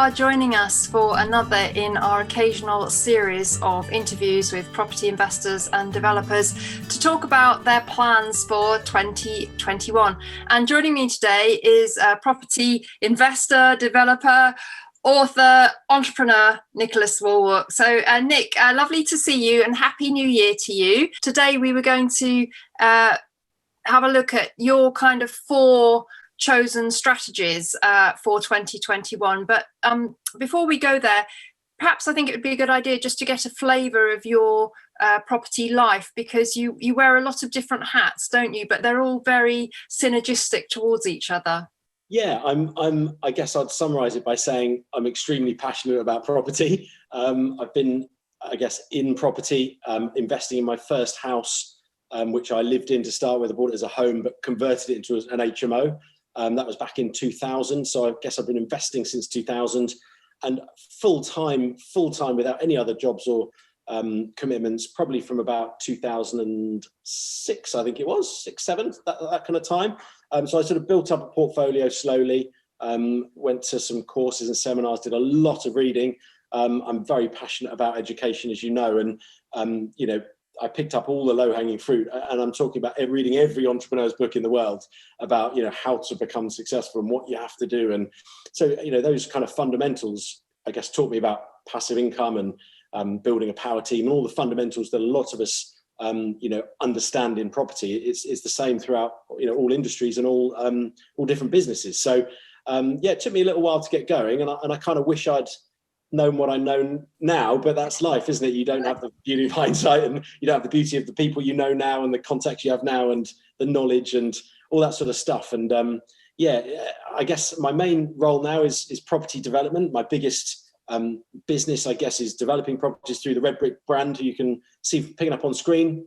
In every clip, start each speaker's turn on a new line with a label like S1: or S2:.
S1: are joining us for another in our occasional series of interviews with property investors and developers to talk about their plans for 2021. And joining me today is a property investor, developer, author, entrepreneur, Nicholas Wallwork. So Nick, lovely to see you and Happy New Year to you. Today we were going to have a look at your kind of 4 chosen strategies for 2021. But before we go there, perhaps I think it would be a good idea just to get a flavour of your property life, because you wear a lot of different hats, don't you? But they're all very synergistic towards each other.
S2: Yeah, I guess I'd summarise it by saying I'm extremely passionate about property. I've been, I guess, in property, investing in my first house, which I lived in to start with. I bought it as a home, but converted it into an HMO. That was back in 2000. So I guess I've been investing since 2000, and full time without any other jobs or commitments, probably from about 2006, I think it was, 6, 7, that kind of time. So I sort of built up a portfolio slowly, went to some courses and seminars, did a lot of reading. I'm very passionate about education, as you know, and I picked up all the low-hanging fruit, and I'm talking about reading every entrepreneur's book in the world about, how to become successful and what you have to do. And so, those kind of fundamentals, I guess, taught me about passive income and building a power team and all the fundamentals that a lot of us, understand in property. It's the same throughout, all industries and all different businesses. So, it took me a little while to get going, and I kind of wish I'd known what I know now, but that's life, isn't it? You don't have the beauty of hindsight, and you don't have the beauty of the people you know now and the contacts you have now and the knowledge and all that sort of stuff. And I guess my main role now is property development. My biggest business, I guess, is developing properties through the Red Brick brand, who you can see picking up on screen.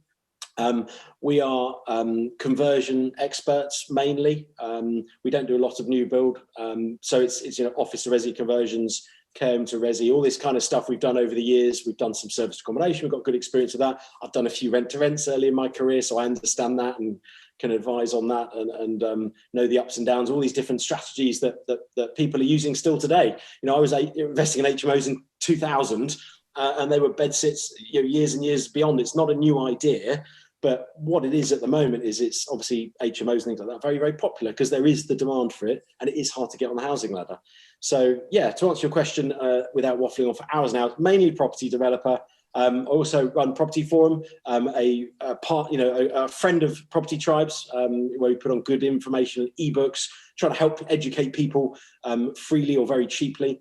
S2: We are conversion experts mainly. We don't do a lot of new build. So it's office to resi conversions, came to resi, all this kind of stuff we've done over the years. We've done some service accommodation. We've got good experience with that. I've done a few rent to rents early in my career, so I understand that and can advise on that and know the ups and downs, all these different strategies that people are using still today. I was investing in HMOs in 2000 and they were bedsits, years and years beyond. It's not a new idea. But what it is at the moment is it's obviously HMOs and things like that, very, very popular because there is the demand for it and it is hard to get on the housing ladder. So, to answer your question without waffling on for hours now, mainly property developer. I also run Property Forum, a friend of Property Tribes, where we put on good information, ebooks, trying to help educate people freely or very cheaply.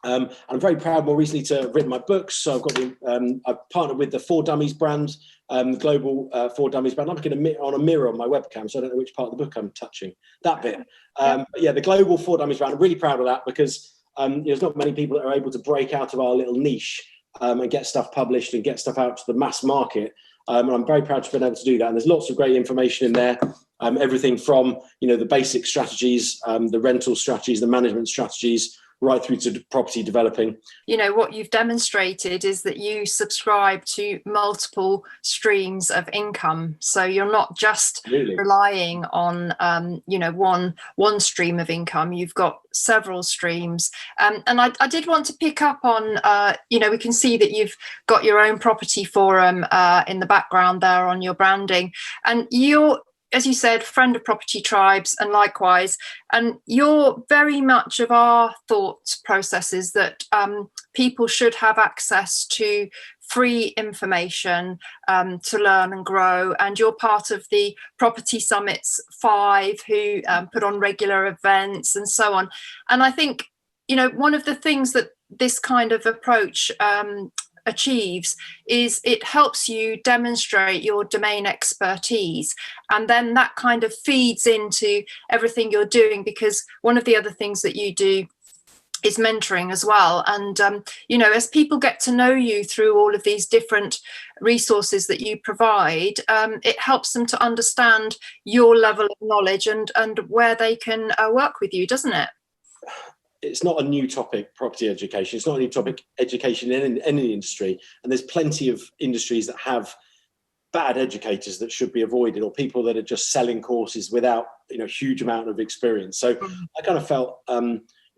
S2: I'm very proud more recently to have written my books. So I've got I've partnered with the 4 Dummies brand, the global 4 Dummies brand. I'm looking on a mirror on my webcam, so I don't know which part of the book I'm touching. That bit. But the global 4 Dummies brand. I'm really proud of that because there's not many people that are able to break out of our little niche and get stuff published and get stuff out to the mass market. And I'm very proud to have been able to do that. And there's lots of great information in there. Everything from the basic strategies, the rental strategies, the management strategies, right through to property developing.
S1: What you've demonstrated is that you subscribe to multiple streams of income. So you're not just relying on, one stream of income. You've got several streams. And I did want to pick up on, we can see that you've got your own property forum in the background there on your branding. And you're, as you said, friend of Property Tribes, and likewise, and you're very much of our thought processes that people should have access to free information to learn and grow. And you're part of the Property Summits 5, who put on regular events and so on. And I think, one of the things that this kind of approach achieves is it helps you demonstrate your domain expertise, and then that kind of feeds into everything you're doing, because one of the other things that you do is mentoring as well. And as people get to know you through all of these different resources that you provide, it helps them to understand your level of knowledge and where they can work with you, doesn't it?
S2: It's not a new topic, property education. It's not a new topic, education in any industry. And there's plenty of industries that have bad educators that should be avoided, or people that are just selling courses without, huge amount of experience. So I kind of felt,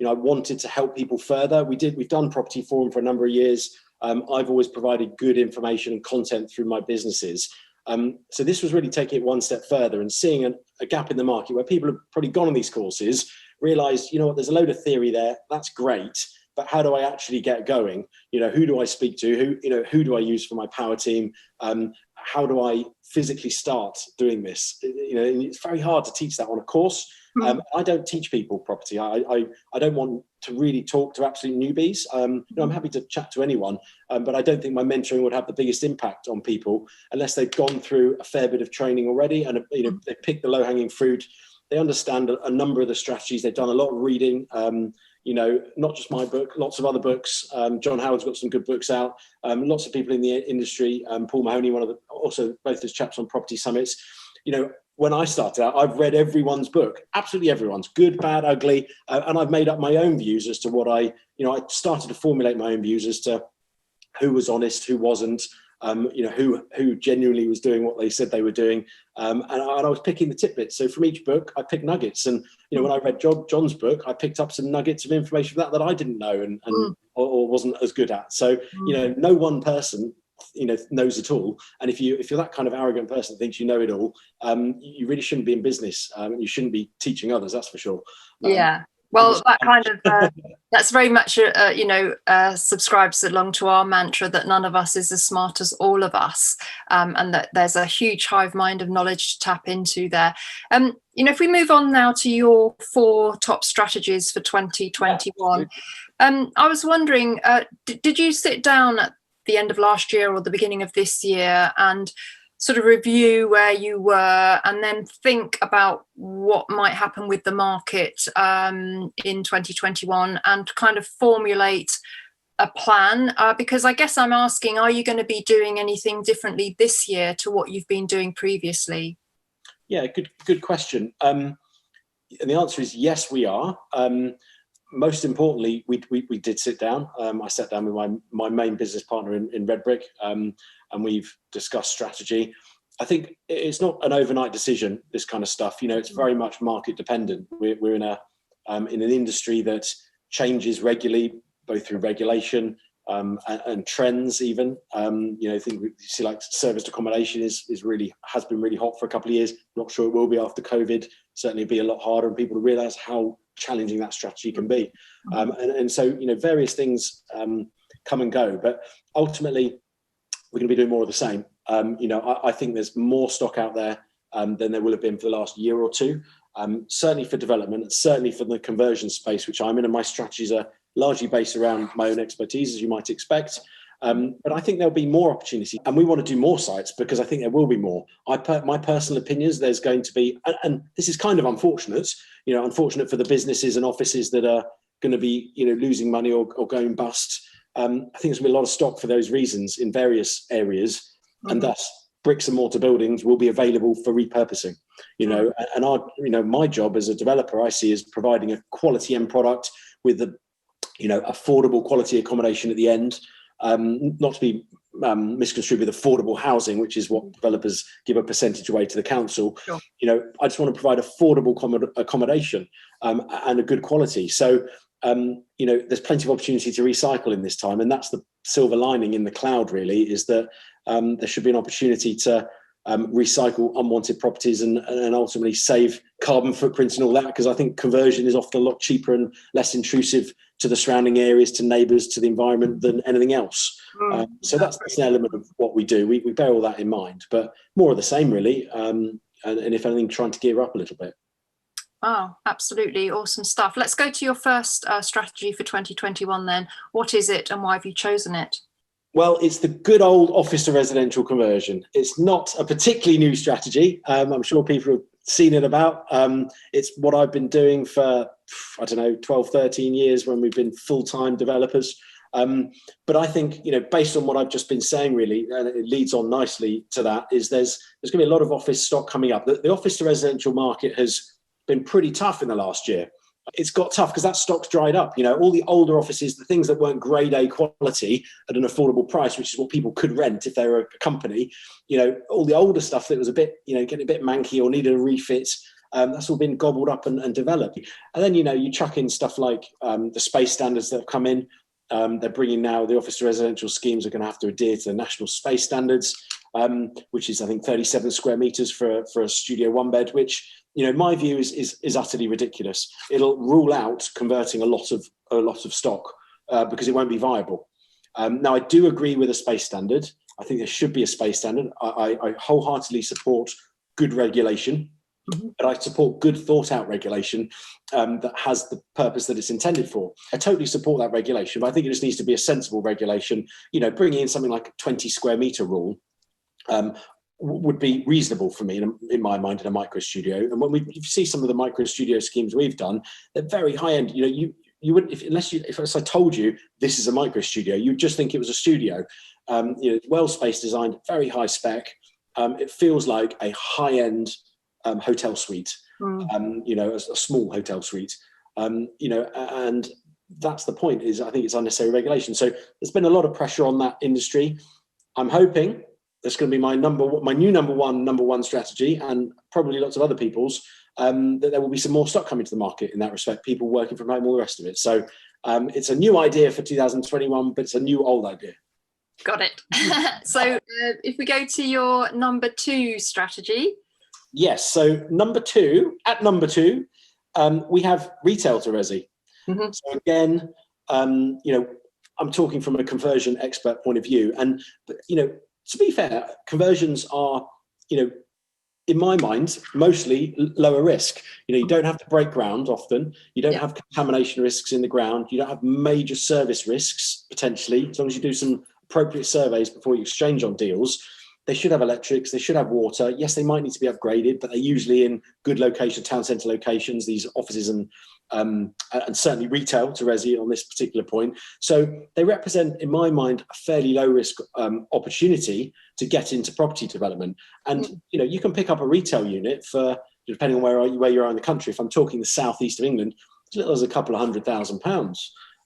S2: I wanted to help people further. We've done Property Forum for a number of years. I've always provided good information and content through my businesses. So this was really taking it one step further and seeing a gap in the market where people have probably gone on these courses, realized, there's a load of theory there. That's great. But how do I actually get going? Who do I speak to? Who do I use for my power team? How do I physically start doing this? And it's very hard to teach that on a course. I don't teach people property. I don't want to really talk to absolute newbies. I'm happy to chat to anyone, but I don't think my mentoring would have the biggest impact on people unless they've gone through a fair bit of training already and they pick the low-hanging fruit. They understand a number of the strategies. They've done a lot of reading. Not just my book, lots of other books. John Howard's got some good books out. Lots of people in the industry. Paul Mahoney, also both his chaps on Property Summits. When I started out, I've read everyone's book, absolutely everyone's, good, bad, ugly, and I've made up my own views as to what I started to formulate my own views as to who was honest, who wasn't, who genuinely was doing what they said they were doing. And I was picking the tidbits. So from each book, I picked nuggets. And, when I read John's book, I picked up some nuggets of information that I didn't know or wasn't as good at. So, no one person, knows it all. And if you're that kind of arrogant person that thinks you know it all, you really shouldn't be in business. You shouldn't be teaching others, that's for sure.
S1: Yeah. Well, that kind of that's very much subscribes along to our mantra that none of us is as smart as all of us, and that there's a huge hive mind of knowledge to tap into there. If we move on now to your 4 top strategies for 2021, I was wondering, did you sit down at the end of last year or the beginning of this year and sort of review where you were and then think about what might happen with the market in 2021 and kind of formulate a plan? Because I guess I'm asking, are you going to be doing anything differently this year to what you've been doing previously?
S2: Yeah, good question. And the answer is yes, we are. Most importantly, we did sit down. I sat down with my main business partner in Red Brick, and we've discussed strategy. I think it's not an overnight decision, this kind of stuff. It's very much market dependent. We're in an industry that changes regularly, both through regulation and trends even. I think we see like serviced accommodation has been really hot for a couple of years. Not sure it will be after COVID. Certainly it'll be a lot harder and people to realise how challenging that strategy can be. And so, various things come and go, but ultimately we're going to be doing more of the same. I think there's more stock out there than there will have been for the last year or two, certainly for development and certainly for the conversion space, which I'm in, and my strategies are largely based around my own expertise, as you might expect. But I think there'll be more opportunity, and we want to do more sites because I think there will be more. My personal opinions, there's going to be, and this is kind of unfortunate, unfortunate for the businesses and offices that are going to be, losing money or going bust. I think there's going to be a lot of stock for those reasons in various areas, and thus bricks and mortar buildings will be available for repurposing. And my job as a developer, I see, is providing a quality end product with the, affordable quality accommodation at the end. Not to be misconstrued with affordable housing, which is what developers give a percentage away to the council. Sure. I just want to provide affordable accommodation and a good quality. So, there's plenty of opportunity to recycle in this time, and that's the silver lining in the cloud. Really, is that there should be an opportunity to recycle unwanted properties and ultimately save carbon footprints and all that, because I think conversion is often a lot cheaper and less intrusive to the surrounding areas, to neighbours, to the environment than anything else. So that's an element of what we do. We bear all that in mind, but more of the same really, and if anything, trying to gear up a little bit.
S1: Oh, absolutely. Awesome stuff. Let's go to your first strategy for 2021 then. What is it and why have you chosen it?
S2: Well, it's the good old office to residential conversion. It's not a particularly new strategy. I'm sure people have seen it about. It's what I've been doing for, 12, 13 years when we've been full-time developers. But I think, based on what I've just been saying, really, and it leads on nicely to that, is there's going to be a lot of office stock coming up. The office to residential market has been pretty tough in the last year. It's got tough because that stock's dried up. All the older offices, the things that weren't grade A quality at an affordable price, which is what people could rent if they were a company, all the older stuff that was a bit, getting a bit manky or needed a refit, That's all been gobbled up and developed. And then, you chuck in stuff like the space standards that have come in. They're bringing now the office to residential schemes are going to have to adhere to the national space standards, which is, I think, 37 square meters for a studio one bed, which, my view is utterly ridiculous. It'll rule out converting a lot of stock because it won't be viable. Now, I do agree with a space standard. I think there should be a space standard. I wholeheartedly support good regulation, but I support good thought out regulation that has the purpose that it's intended for. I totally support that regulation, but I think it just needs to be a sensible regulation. Bringing in something like a 20 square meter rule would be reasonable for me in my mind in a micro studio. And when you see some of the micro studio schemes we've done, they're very high end. You wouldn't, if I told you this is a micro studio, you'd just think it was a studio. Well space designed, very high spec. It feels like a high end hotel suite, a small hotel suite, and that's the point. Is I think it's unnecessary regulation. So there's been a lot of pressure on that industry. I'm hoping that's going to be my new number one strategy, and probably lots of other people's. That there will be some more stock coming to the market in that respect, people working from home, all the rest of it. So it's a new idea for 2021, but it's a new old idea.
S1: Got it. So if we go to your number 2 strategy.
S2: Yes. So number two, we have retail to resi. So again, I'm talking from a conversion expert point of view. And, to be fair, conversions are, in my mind, mostly lower risk. You don't have to break ground often. You don't have contamination risks in the ground. You don't have major service risks, potentially, as long as you do some appropriate surveys before you exchange on deals. They should have electrics. They should have water. Yes, they might need to be upgraded, but they're usually in good locations, town centre locations, these offices and certainly retail to resi on this particular point. So they represent, in my mind, a fairly low risk opportunity to get into property development. And, you can pick up a retail unit for, depending on where you are in the country. If I'm talking the southeast of England, as little as a couple of £100,000,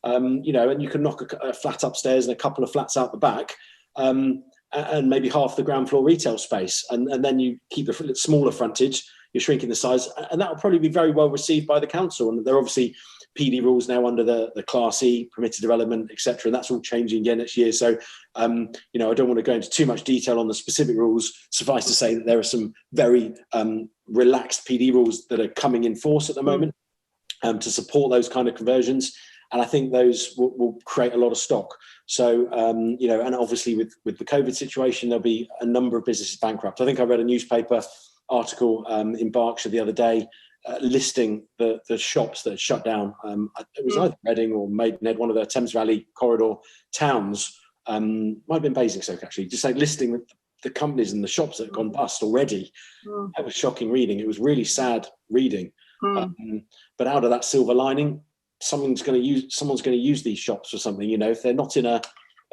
S2: and you can knock a flat upstairs and a couple of flats out the back. And maybe half the ground floor retail space, and then you keep a smaller frontage, you're shrinking the size, and that will probably be very well received by the council. And there are obviously PD rules now under the Class E, permitted development, etc., and that's all changing again next year. So, I don't want to go into too much detail on the specific rules. Suffice to say that there are some very relaxed PD rules that are coming in force at the moment to support those kind of conversions. And I think those will create a lot of stock. So, and obviously with the COVID situation, there'll be a number of businesses bankrupt. I think I read a newspaper article in Berkshire the other day listing the shops that had shut down. It was either Reading or Maidenhead, one of the Thames Valley corridor towns. Might have been Basingstoke, actually, just like listing the companies and the shops that had gone bust already. That was shocking reading. It was really sad reading. But out of that silver lining, someone's going to use these shops for something. If they're not in a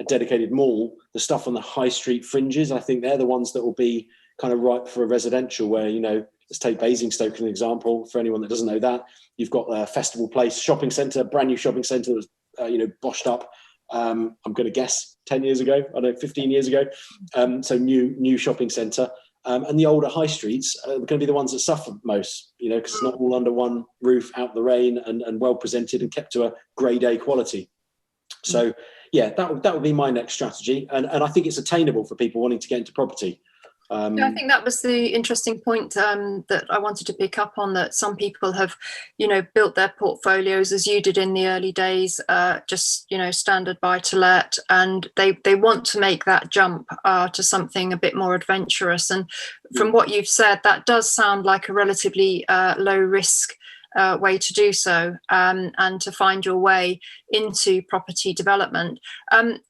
S2: dedicated mall, the stuff on the high street fringes, I think they're the ones that will be kind of ripe for a residential, where, let's take Basingstoke as an example. For anyone that doesn't know that, you've got a Festival Place shopping centre, brand new shopping centre that was, boshed up. I'm going to guess 10 years ago, 15 years ago. So new shopping centre. And the older high streets are going to be the ones that suffer most, because it's not all under one roof, out the rain, and well presented and kept to a grade A quality. So, that would be my next strategy. And I think it's attainable for people wanting to get into property.
S1: I think that was the interesting point that I wanted to pick up on, that some people have, built their portfolios as you did in the early days, just, standard buy to let, and they want to make that jump to something a bit more adventurous. And from what you've said, that does sound like a relatively low risk way to do so, and to find your way into property development.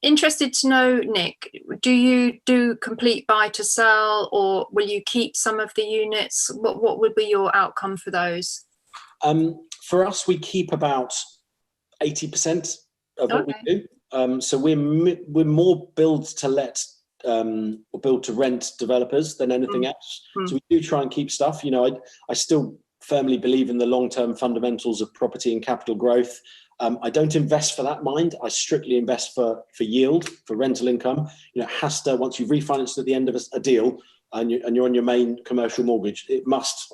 S1: Interested to know, Nick, do you do complete buy to sell, or will you keep some of the units? What would be your outcome for those?
S2: For us, we keep about 80% of what we do. So we're more build to let or build to rent developers than anything else. So we do try and keep stuff. I still firmly believe in the long-term fundamentals of property and capital growth. I don't invest for that mind. I strictly invest for yield, for rental income. It has to, once you've refinanced at the end of a deal and you're on your main commercial mortgage, it must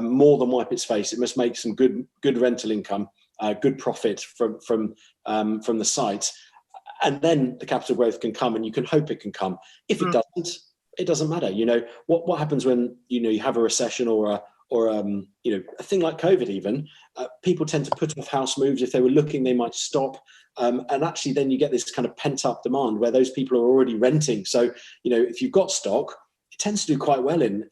S2: more than wipe its face. It must make some good rental income, good profit from the site, and then the capital growth can come, and you can hope it can come. If it doesn't, it doesn't matter. What happens when you have a recession or a thing like COVID even, people tend to put off house moves. If they were looking, they might stop. And actually then you get this kind of pent up demand where those people are already renting. So, if you've got stock, it tends to do quite well in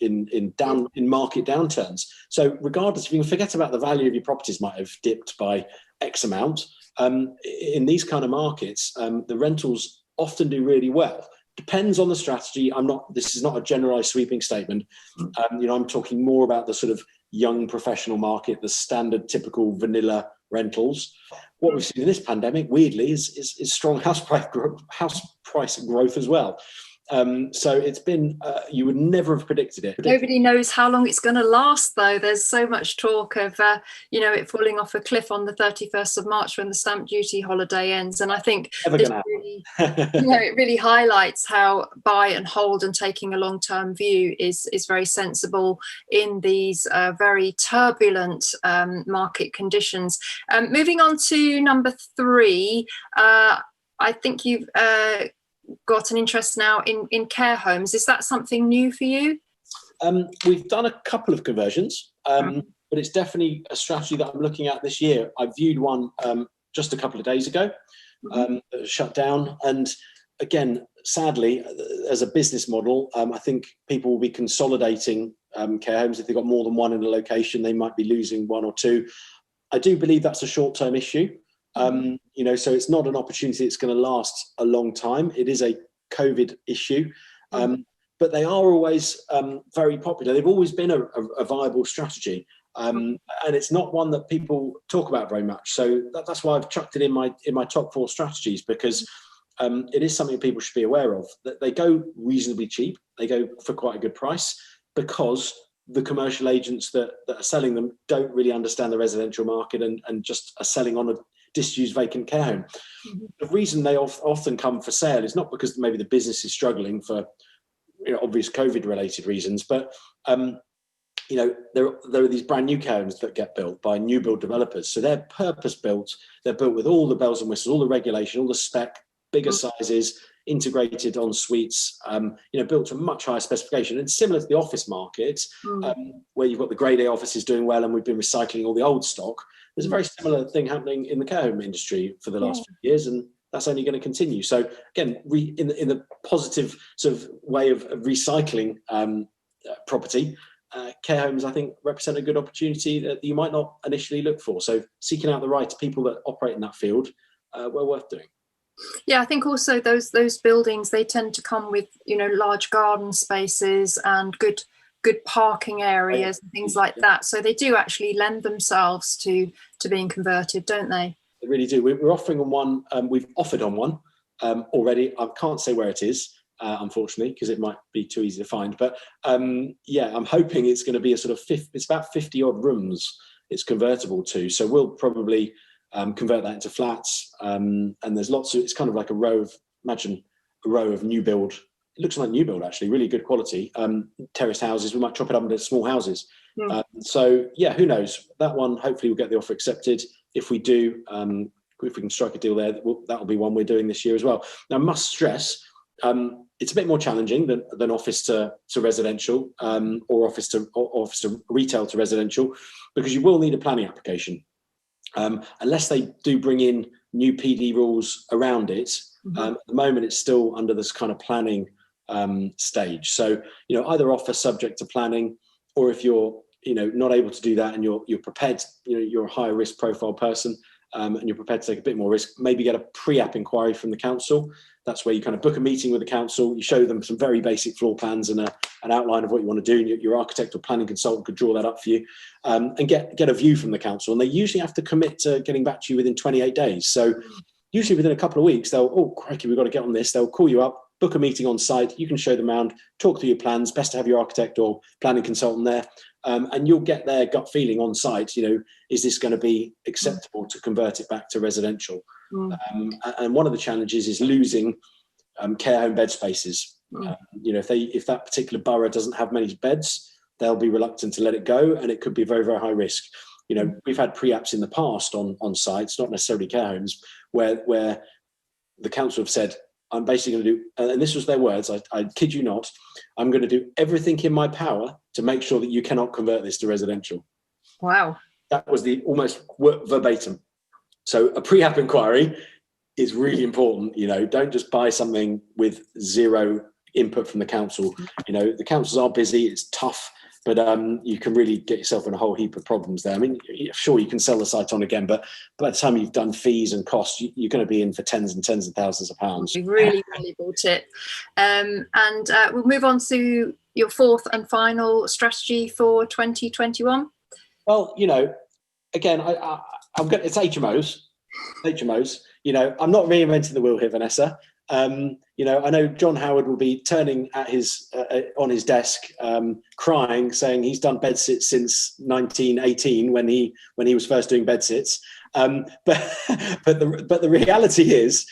S2: market downturns. So regardless, if you can forget about the value of your properties might have dipped by X amount, in these kind of markets, the rentals often do really well. Depends on the strategy. This is not a generalized sweeping statement. I'm talking more about the sort of young professional market, the standard typical vanilla rentals. What we've seen in this pandemic, weirdly, is strong house price growth as well. So it's been, you would never have predicted it.
S1: Nobody knows how long it's going to last, though. There's so much talk of, it falling off a cliff on the 31st of March when the stamp duty holiday ends. And I think this really, it really highlights how buy and hold and taking a long-term view is very sensible in these very turbulent market conditions. Moving on to number 3, I think you've got an interest now in care homes. Is that something new for you?
S2: We've done a couple of conversions, but it's definitely a strategy that I'm looking at this year. I viewed one just a couple of days ago, that was shut down. And again, sadly, as a business model, I think people will be consolidating care homes. If they've got more than one in a location, they might be losing one or two. I do believe that's a short-term issue. So it's not an opportunity that's going to last a long time. It is a COVID issue, but they are always very popular. They've always been a viable strategy, and it's not one that people talk about very much. So that's why I've chucked it in my top 4 strategies, because it is something people should be aware of. That they go reasonably cheap. They go for quite a good price because the commercial agents that are selling them don't really understand the residential market and just are selling on a disused vacant care home. The reason they often come for sale is not because maybe the business is struggling for obvious COVID related reasons, but there are these brand new care homes that get built by new build developers. So they're purpose built. They're built with all the bells and whistles, all the regulation, all the spec, bigger sizes, integrated en suites, built to a much higher specification. And similar to the office market, where you've got the grade A offices doing well, and we've been recycling all the old stock. There's a very similar thing happening in the care home industry for the last few years, and that's only going to continue. So again, in the positive sort of way of recycling property, care homes, I think, represent a good opportunity that you might not initially look for. So seeking out the right people that operate in that field, were worth doing.
S1: Yeah, I think also those buildings, they tend to come with large garden spaces and good parking areas and things like that. So they do actually lend themselves to being converted, don't they?
S2: They really do. We're offering on one. We've offered on one already. I can't say where it is, unfortunately, because it might be too easy to find. But I'm hoping it's going to be a sort of it's about 50 odd rooms it's convertible to. So we'll probably convert that into flats. And there's lots of, it's kind of like imagine a row of new build. It looks like new build, actually, really good quality. Terraced houses, we might chop it up into small houses. Who knows? That one, hopefully we'll get the offer accepted. If we do, if we can strike a deal there, that'll be one we're doing this year as well. Now, I must stress, it's a bit more challenging than office to residential, or office to retail to residential, because you will need a planning application. Unless they do bring in new PD rules around it, at the moment it's still under this kind of planning stage. So, either offer subject to planning, or if you're, not able to do that and you're prepared, you're a higher risk profile person, and you're prepared to take a bit more risk, maybe get a pre-app inquiry from the council. That's where you kind of book a meeting with the council, you show them some very basic floor plans and an outline of what you want to do, and your architect or planning consultant could draw that up for you, and get a view from the council. And they usually have to commit to getting back to you within 28 days. So usually within a couple of weeks, they'll, crikey, we've got to get on this. They'll call you up, book a meeting on site, you can show them around, talk through your plans, best to have your architect or planning consultant there, and you'll get their gut feeling on site, is this going to be acceptable to convert it back to residential? And one of the challenges is losing care home bed spaces. If that particular borough doesn't have many beds, they'll be reluctant to let it go, and it could be very, very high risk. You know, we've had pre-apps in the past on sites, not necessarily care homes, where the council have said, I'm basically going to do, and this was their words, I kid you not, I'm going to do everything in my power to make sure that you cannot convert this to residential.
S1: Wow.
S2: That was the almost verbatim. So a pre-app inquiry is really important. You know, don't just buy something with zero input from the council. You know, the councils are busy, it's tough, but you can really get yourself in a whole heap of problems there. I mean, sure, you can sell the site on again, but by the time you've done fees and costs, you're going to be in for tens and tens of thousands of pounds.
S1: Really valuable tip. And we'll move on to your fourth and final strategy for 2021.
S2: Well, you know, again, it's HMOs. HMOs. You know, I'm not reinventing the wheel here, Vanessa. You know, I know John Howard will be turning at his on his desk, crying, saying he's done bed sits since 1918 when he was first doing bed sits. But the reality is,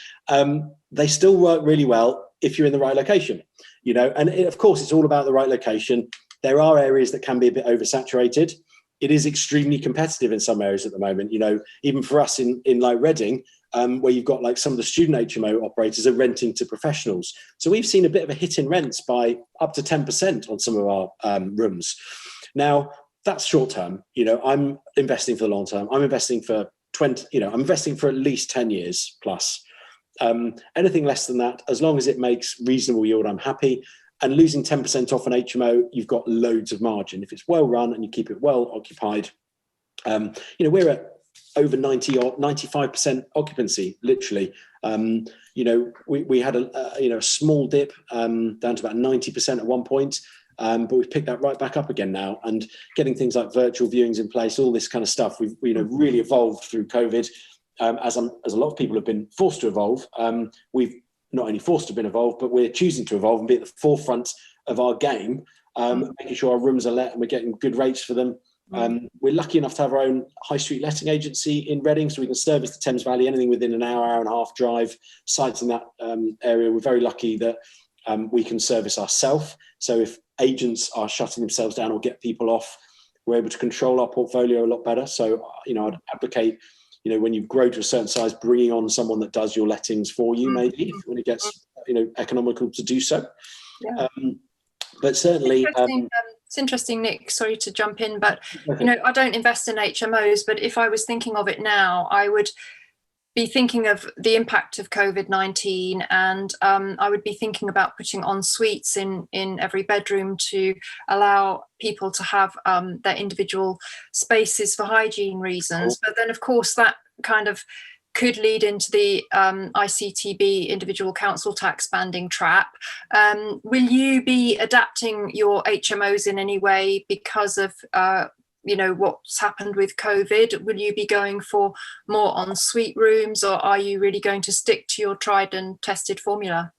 S2: they still work really well if you're in the right location. You know, and of course, it's all about the right location. There are areas that can be a bit oversaturated. It is extremely competitive in some areas at the moment. You know, even for us in like Reading, where you've got like some of the student HMO operators are renting to professionals. So we've seen a bit of a hit in rents by up to 10% on some of our rooms. Now, that's short term. You know, I'm investing for the long term. I'm investing for I'm investing for at least 10 years plus. Anything less than that, as long as it makes reasonable yield, I'm happy. And losing 10% off an HMO, you've got loads of margin. If it's well run and you keep it well occupied, you know, we're at over 90 or 95% occupancy, literally. You know, we had a small dip down to about 90% at one point, but we've picked that right back up again now. And getting things like virtual viewings in place, all this kind of stuff, we've really evolved through COVID. As a lot of people have been forced to evolve, we've not only forced to be involved, but we're choosing to evolve and be at the forefront of our game, making sure our rooms are let and we're getting good rates for them. We're lucky enough to have our own high street letting agency in Reading, so we can service the Thames Valley, anything within an hour and a half drive, sites in that area. We're very lucky that we can service ourselves. So if agents are shutting themselves down or get people off, we're able to control our portfolio a lot better. So, you know, I'd advocate, you know, when you grow to a certain size, bringing on someone that does your lettings for you, maybe when it gets, you know, economical to do so. Yeah. But certainly,
S1: it's interesting, Nick. Sorry to jump in, but you know, I don't invest in HMOs. But if I was thinking of it now, I would be thinking of the impact of COVID-19, and I would be thinking about putting en suites in every bedroom to allow people to have their individual spaces for hygiene reasons. But then, of course, that kind of could lead into the ICTB individual council tax banding trap. Will you be adapting your HMOs in any way because of you know, what's happened with COVID? Will you be going for more en-suite rooms, or are you really going to stick to your tried and tested formula?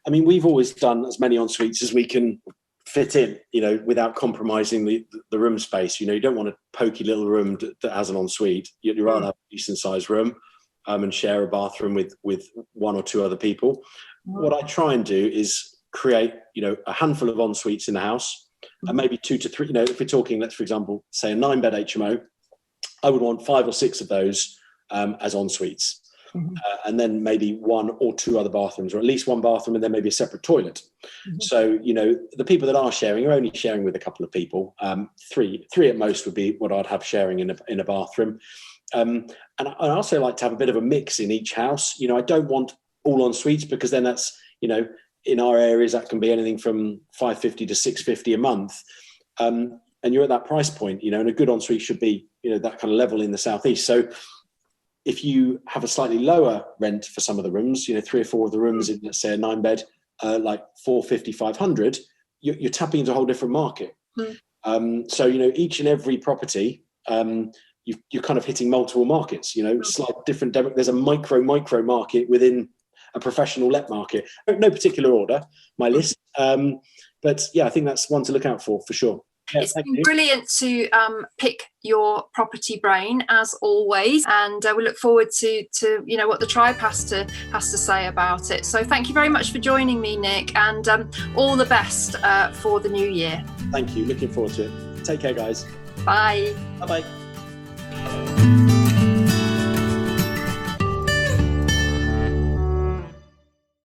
S2: I mean, we've always done as many en-suites as we can fit in, you know, without compromising the room space. You know, you don't want a pokey little room that has an en-suite. You'd rather have a decent sized room and share a bathroom with one or two other people. What I try and do is create, you know, a handful of en-suites in the house, and maybe 2 to 3, you know, if we're talking, let's, for example, say a 9-bed HMO, I would want 5 or 6 of those as en-suites. And then maybe 1 or 2 other bathrooms, or at least 1 bathroom, and then maybe a separate toilet. So, you know, the people that are sharing are only sharing with a couple of people. 3 at most would be what I'd have sharing in a bathroom. And I also like to have a bit of a mix in each house. You know, I don't want all en-suites, because then that's, you know, in our areas, that can be anything from $550 to $650 a month. And you're at that price point, you know, and a good en-suite should be, you know, that kind of level in the Southeast. So if you have a slightly lower rent for some of the rooms, you know, 3 or 4 of the rooms in, let's say, a 9-bed, like $450, $500, you're tapping into a whole different market. So, you know, each and every property, you're kind of hitting multiple markets, you know, slight different. There's a micro market within a professional let market. No particular order, my list. But yeah, I think that's one to look out for sure.
S1: It's been brilliant to pick your property brain as always, and we look forward to what the tribe has to say about it. So thank you very much for joining me, Nick, and all the best for the new year.
S2: Thank you. Looking forward to it. Take care, guys.
S1: Bye.
S2: Bye-bye.